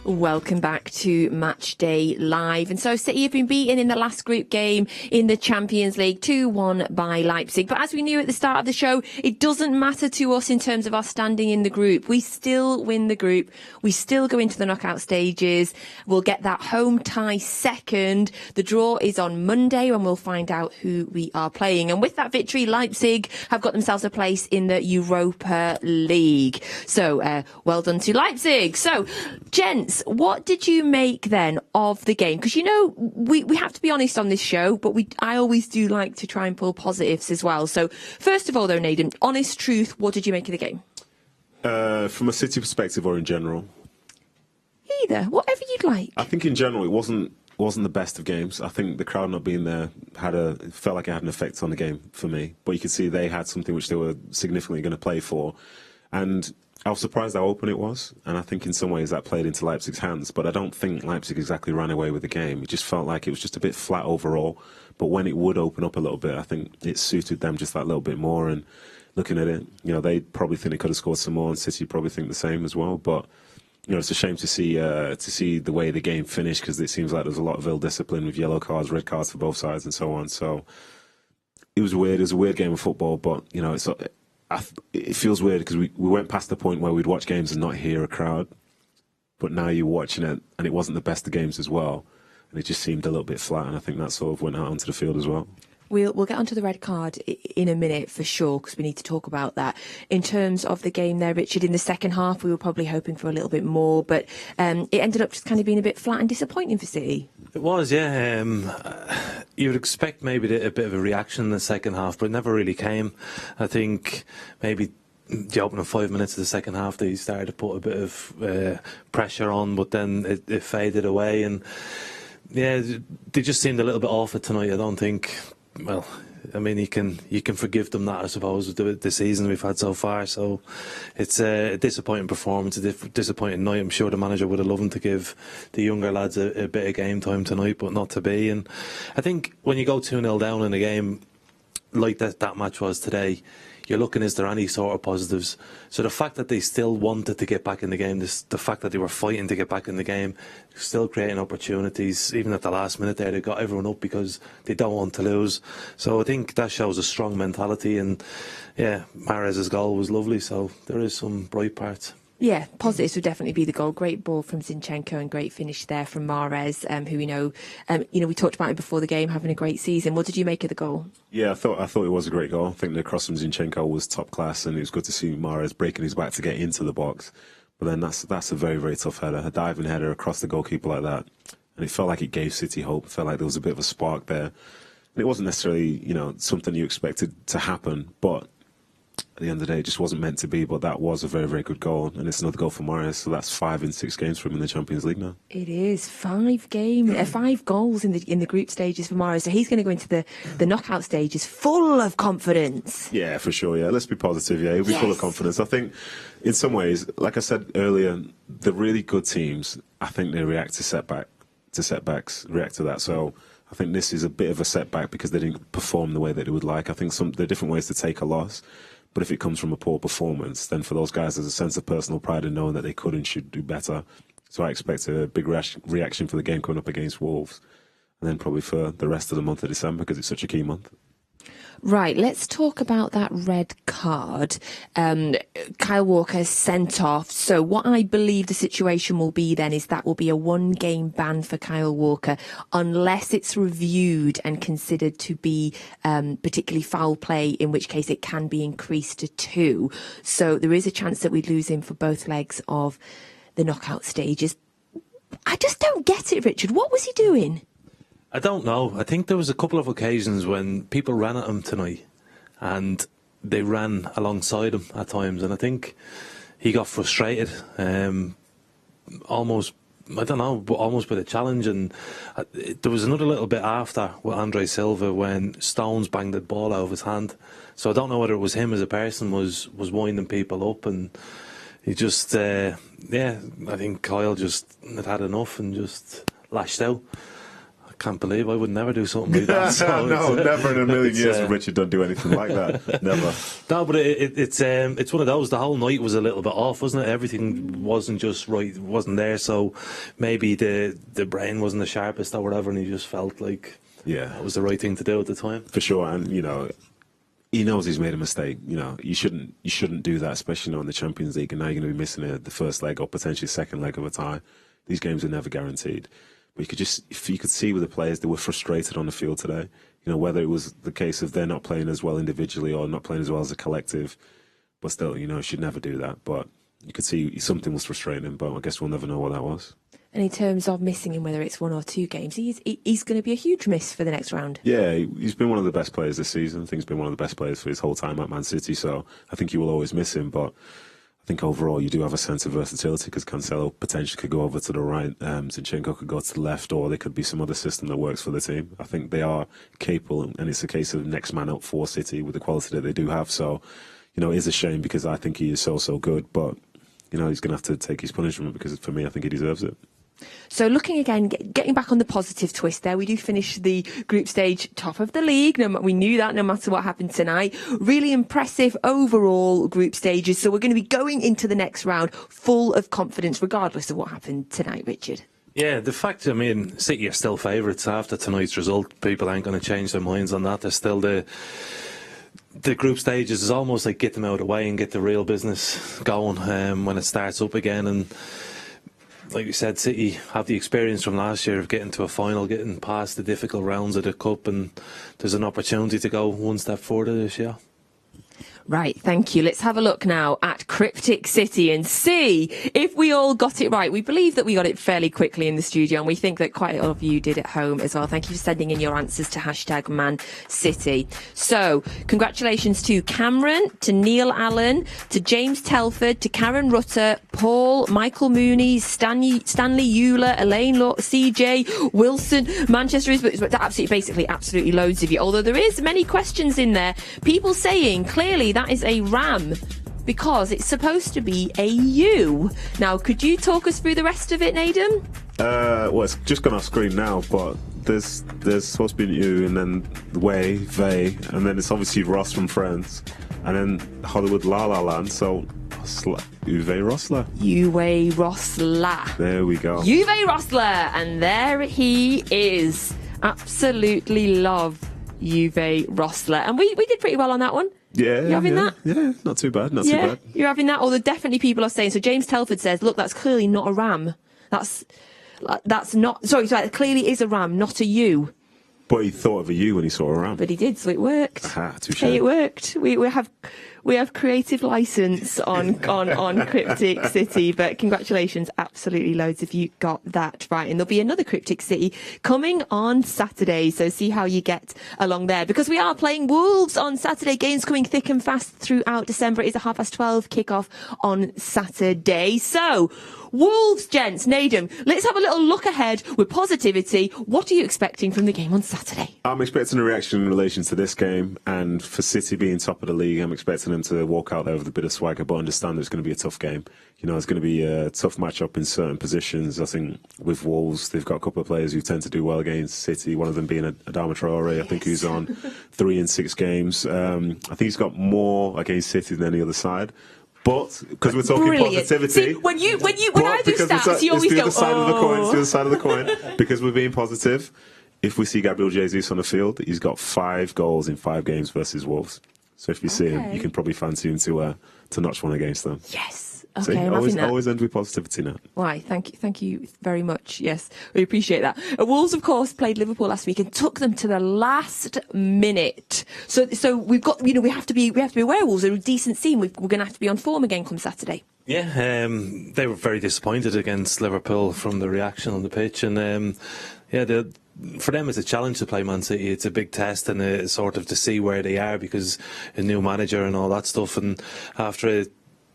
Welcome back to Matchday Live. And so City have been beaten in the last group game in the Champions League 2-1 by Leipzig. But as we knew at the start of the show, it doesn't matter to us in terms of our standing in the group. We still win the group. We still go into the knockout stages. We'll get that home tie second. The draw is on Monday when we'll find out who we are playing. And with that victory, Leipzig have got themselves a place in the Europa League. So well done to Leipzig. So, gents, what did you make then of the game? Because, you know, we have to be honest on this show, but I always do like to try and pull positives as well. So, first of all, though, Nedum, honest truth, what did you make of the game? From a City perspective or in general? Either, whatever you'd like. I think in general it wasn't the best of games. I think the crowd not being there felt like it had an effect on the game for me. But you could see they had something which they were significantly going to play for. And I was surprised how open it was, and I think in some ways that played into Leipzig's hands, but I don't think Leipzig exactly ran away with the game. It just felt like it was just a bit flat overall, but when it would open up a little bit, I think it suited them just that little bit more, and looking at it, you know, they probably think they could have scored some more, and City probably think the same as well, but you know, it's a shame to see the way the game finished, because it seems like there's a lot of ill discipline with yellow cards, red cards for both sides and so on, so it was weird. It was a weird game of football, but, you know, it feels weird because we went past the point where we'd watch games and not hear a crowd, but now you're watching it and it wasn't the best of games as well, and it just seemed a little bit flat, and I think that sort of went out onto the field as well. We'll get onto the red card in a minute for sure, because we need to talk about that. In terms of the game there, Richard, in the second half, we were probably hoping for a little bit more, but it ended up just kind of being a bit flat and disappointing for City. It was, yeah. You would expect maybe a bit of a reaction in the second half, but it never really came. I think maybe the opening 5 minutes of the second half, they started to put a bit of pressure on, but then it faded away, and yeah, they just seemed a little bit off it tonight. I don't think. Well, I mean, you can forgive them that, I suppose, with the season we've had so far. So it's a disappointing performance, a disappointing night. I'm sure the manager would have loved to give the younger lads a bit of game time tonight, but not to be. And I think when you go 2-0 down in a game like that match was today, you're looking, is there any sort of positives? So the fact that they still wanted to get back in the game, the fact that they were fighting to get back in the game, still creating opportunities, even at the last minute there, they got everyone up because they don't want to lose. So I think that shows a strong mentality, and yeah, Mahrez's goal was lovely, so there is some bright parts. Yeah, positives would definitely be the goal. Great ball from Zinchenko and great finish there from Mahrez, who we know, we talked about him before the game, having a great season. What did you make of the goal? Yeah, I thought it was a great goal. I think the cross from Zinchenko was top class, and it was good to see Mahrez breaking his back to get into the box. But then that's a very, very tough header, a diving header across the goalkeeper like that. And it felt like it gave City hope. It felt like there was a bit of a spark there. And it wasn't necessarily, something you expected to happen, but at the end of the day, it just wasn't meant to be, but that was a very, very good goal, and it's another goal for Mahrez, so that's 5 in 6 games for him in the Champions League now. It is 5 goals in the group stages for Mahrez, so he's going to go into the knockout stages full of confidence. Yeah, for sure, yeah. Let's be positive, yeah. He'll be full of confidence. I think, in some ways, like I said earlier, the really good teams, I think they react to setbacks, react to that, so I think this is a bit of a setback because they didn't perform the way that they would like. I think there are different ways to take a loss. But if it comes from a poor performance, then for those guys, there's a sense of personal pride in knowing that they could and should do better. So I expect a big reaction for the game coming up against Wolves. And then probably for the rest of the month of December, because it's such a key month. Right, let's talk about that red card. Kyle Walker sent off. So what I believe the situation will be then is that will be a 1-game ban for Kyle Walker unless it's reviewed and considered to be particularly foul play, in which case it can be increased to 2. So there is a chance that we lose him for both legs of the knockout stages. I just don't get it, Richard. What was he doing? I don't know. I think there was a couple of occasions when people ran at him tonight, and they ran alongside him at times, and I think he got frustrated, almost with a challenge. And there was another little bit after with Andre Silva when Stones banged the ball out of his hand. So I don't know whether it was him as a person was winding people up, and he just, I think Kyle just had enough and just lashed out. can't believe I would never do something like that. So no, never in a million years would Richard Dunne do anything like that. Never. No, but it's one of those. The whole night was a little bit off, wasn't it? Everything wasn't just right, wasn't there. So maybe the brain wasn't the sharpest or whatever, and he just felt like that was the right thing to do at the time. For sure, and he knows he's made a mistake. You shouldn't do that, especially in the Champions League. And now you're going to be missing the first leg or potentially second leg of a tie. These games are never guaranteed. But you could see with the players, they were frustrated on the field today. Whether it was the case of they're not playing as well individually or not playing as well as a collective. But still, you should never do that. But you could see something was frustrating him. But I guess we'll never know what that was. And in terms of missing him, whether it's 1 or 2 games, he's going to be a huge miss for the next round. Yeah, he's been one of the best players this season. I think he's been one of the best players for his whole time at Man City. So I think you will always miss him. But I think overall you do have a sense of versatility because Cancelo potentially could go over to the right, Zinchenko could go to the left, or there could be some other system that works for the team. I think they are capable, and it's a case of next man up for City with the quality that they do have. So, it is a shame because I think he is so good, but, he's going to have to take his punishment because for me, I think he deserves it. So looking again, getting back on the positive twist there, we do finish the group stage top of the league. We knew that no matter what happened tonight. Really impressive overall group stages. So we're going to be going into the next round full of confidence, regardless of what happened tonight, Richard. Yeah, the fact, City are still favourites after tonight's result. People aren't going to change their minds on that. They're still the group stages is almost like get them out of the way and get the real business going when it starts up again. And like you said, City have the experience from last year of getting to a final, getting past the difficult rounds of the Cup, and there's an opportunity to go one step further this year. Right, thank you. Let's have a look now at Cryptic City and see if we all got it right. We believe that we got it fairly quickly in the studio, and we think that quite a lot of you did at home as well. Thank you for sending in your answers to #ManCity. So, congratulations to Cameron, to Neil Allen, to James Telford, to Karen Rutter, Paul, Michael Mooney, Stanley Euler, Elaine Law, CJ, Wilson, Manchester is absolutely loads of you. Although there is many questions in there. People saying clearly that is a ram because it's supposed to be a U. Now, could you talk us through the rest of it, Nedum? Well, it's just gone off screen now, but there's supposed to be an U, and then Way, Vey, and then it's obviously Ross from Friends, and then Hollywood La La Land, so Uwe Rosler. Uwe Rosler. There we go. Uwe Rosler, and there he is. Absolutely love Uwe Rosler. And we did pretty well on that one. Yeah, you having that? Yeah, not too bad, not too bad. You're having that? Although definitely people are saying, so James Telford says, look, that's clearly not a ram. That's not, sorry, it clearly is a ram, not a U. But he thought of a U when he saw a ram. But he did, so it worked. Aha, touche. Hey, it worked. We have creative license on Cryptic City, but congratulations, absolutely loads of you got that right. And there'll be another Cryptic City coming on Saturday, so see how you get along there. Because we are playing Wolves on Saturday, games coming thick and fast throughout December. It is a 12:30 kickoff on Saturday. So, Wolves, gents, Nedum, let's have a little look ahead with positivity. What are you expecting from the game on Saturday? I'm expecting a reaction in relation to this game, and for City being top of the league, I'm expecting them to walk out there with a bit of swagger, but understand it's going to be a tough game. It's going to be a tough matchup in certain positions. I think with Wolves, they've got a couple of players who tend to do well against City, one of them being Adama Traore, I think, who's on 3 in 6 games. I think he's got more against City than any other side. But because we're talking positivity, see, when I do stats, you always go, It's the other side of the coin. Because we're being positive. If we see Gabriel Jesus on the field, he's got 5 goals in 5 games versus Wolves. So if you see him, you can probably fancy him to notch one against them. Yes. So Okay, always end with positivity now. Why? Thank you very much. Yes, we appreciate that. Wolves, of course, played Liverpool last week and took them to the last minute. So we've got, we have to be aware. Wolves are a decent team. We're going to have to be on form again come Saturday. Yeah, they were very disappointed against Liverpool from the reaction on the pitch, and for them it's a challenge to play Man City. It's a big test and sort of to see where they are because a new manager and all that stuff. And after a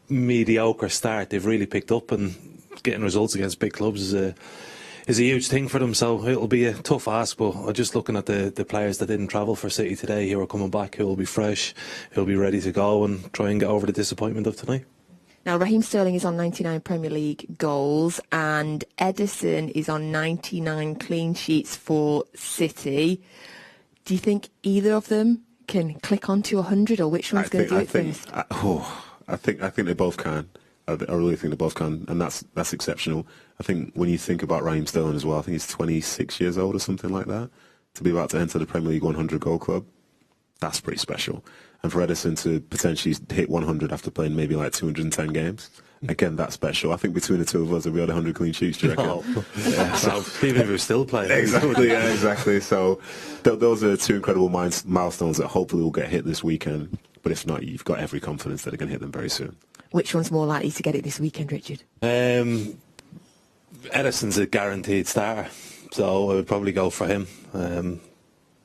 mediocre start, they've really picked up, and getting results against big clubs is a huge thing for them. So it'll be a tough ask. But just looking at the players that didn't travel for City today, who are coming back, who will be fresh, who will be ready to go and try and get over the disappointment of tonight. Now, Raheem Sterling is on 99 Premier League goals and Ederson is on 99 clean sheets for City. Do you think either of them can click on to 100, or which one's going to do it first? I think they both can. I really think they both can, and that's exceptional. I think when you think about Raheem Sterling as well, I think he's 26 years old or something like that. To be about to enter the Premier League 100 goal club, that's pretty special. And for Ederson to potentially hit 100 after playing maybe like 210 games, again, that's special. I think between the two of us, if we had 100 clean sheets, do you reckon? Yeah, so even if we're still playing. Exactly. So those are two incredible milestones that hopefully will get hit this weekend. But if not, you've got every confidence that they're going to hit them very soon. Which one's more likely to get it this weekend, Richard? Ederson's a guaranteed starter, so I would probably go for him.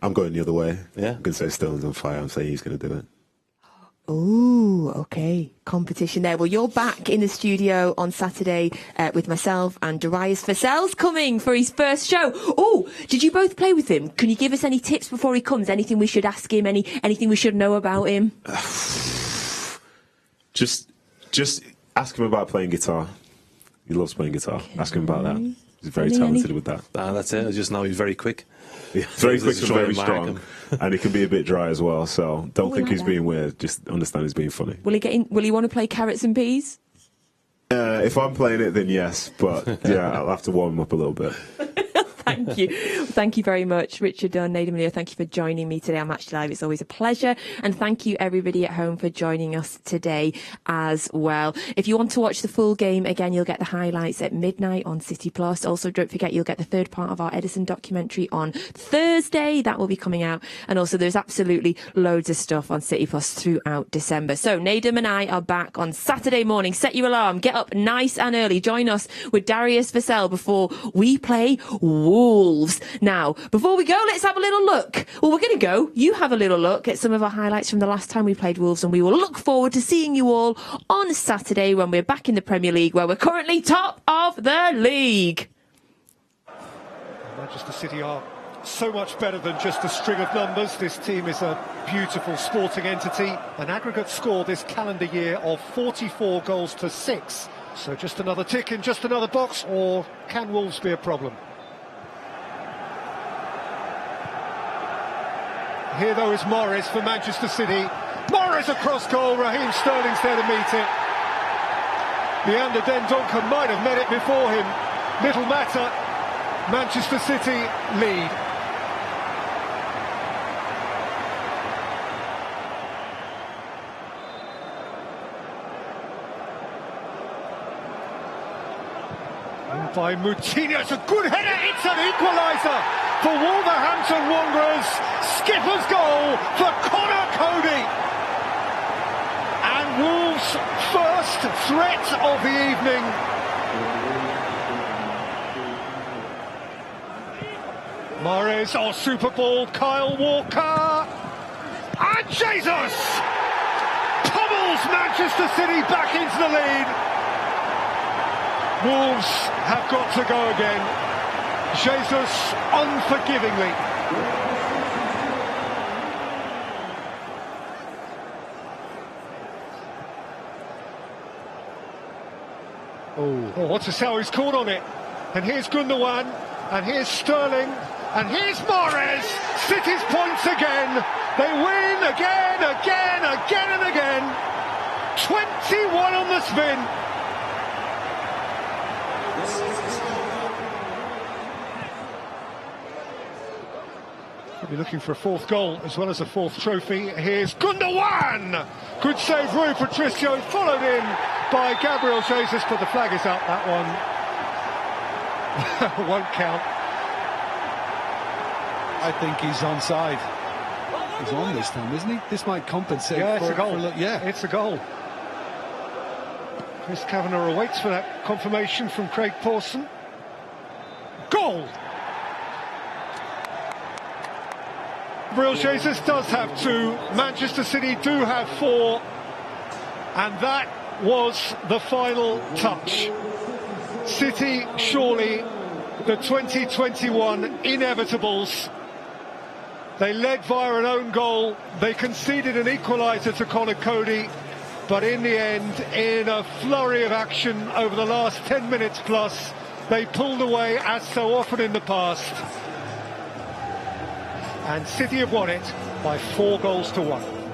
I'm going the other way. Yeah. I'm going to say Sterling's on fire. I'm saying he's going to do it. Ooh, okay. Competition there. Well, you're back in the studio on Saturday with myself, and Darius Vassell's coming for his first show. Oh, did you both play with him? Can you give us any tips before he comes? Anything we should ask him? Anything we should know about him? Just ask him about playing guitar. He loves playing guitar. Okay. Ask him about that. He's very talented with that. That's it. I just know he's very quick. Yeah, very quick and very strong. And he can be a bit dry as well. So don't think he's being weird. Just understand he's being funny. Will he want to play carrots and peas? If I'm playing it, then yes. But yeah, I'll have to warm him up a little bit. Thank you. Thank you very much, Richard Dunne, Nedum. Thank you for joining me today on Matchday Live. It's always a pleasure. And thank you, everybody at home, for joining us today as well. If you want to watch the full game again, you'll get the highlights at midnight on City Plus. Also, don't forget, you'll get the third part of our Ederson documentary on Thursday. That will be coming out. And also, there's absolutely loads of stuff on City Plus throughout December. So, Nedum and I are back on Saturday morning. Set your alarm. Get up nice and early. Join us with Darius Vassell before we play Wolves. Now, before we go, let's have a little look. Well, we're going to go. You have a little look at some of our highlights from the last time we played Wolves, and we will look forward to seeing you all on Saturday when we're back in the Premier League, where we're currently top of the league. Manchester City are so much better than just a string of numbers. This team is a beautiful sporting entity. An aggregate score this calendar year of 44 goals to 6. So just another tick in just another box, or can Wolves be a problem? Here, though, is Mahrez for Manchester City. Mahrez across goal. Raheem Sterling's there to meet it. Leander Dunne might have met it before him. Little matter. Manchester City lead. By Moutinho, it's a good header, it's an equaliser for Wolverhampton Wanderers. Skipper's goal for Connor Cody. And Wolves' first threat of the evening. Mahrez, super ball, Kyle Walker. And Jesus pummels Manchester City back into the lead. Wolves have got to go again. Jesus unforgivingly. Oh, what a sell, he's caught on it. And here's Gundogan, and here's Sterling, and here's Mahrez. City's points again. They win again and again. 21 on the spin. We'll be looking for a fourth goal as well as a fourth trophy. Here's Gundogan! Good save, Rui Patricio, followed in by Gabriel Jesus, but the flag is up. That one won't count. I think he's onside. He's on this time, isn't he? This might compensate. Yeah, it's a goal. Yeah, it's a goal. Chris Kavanagh awaits for that confirmation from Craig Pawson. Goal! Gabriel Jesus does have 2. Manchester City do have 4. And that was the final touch. City, surely, the 2021 inevitables. They led via an own goal. They conceded an equaliser to Connor Cody. But in the end, in a flurry of action over the last 10 minutes plus, they pulled away as so often in the past. And City have won it by 4 goals to 1.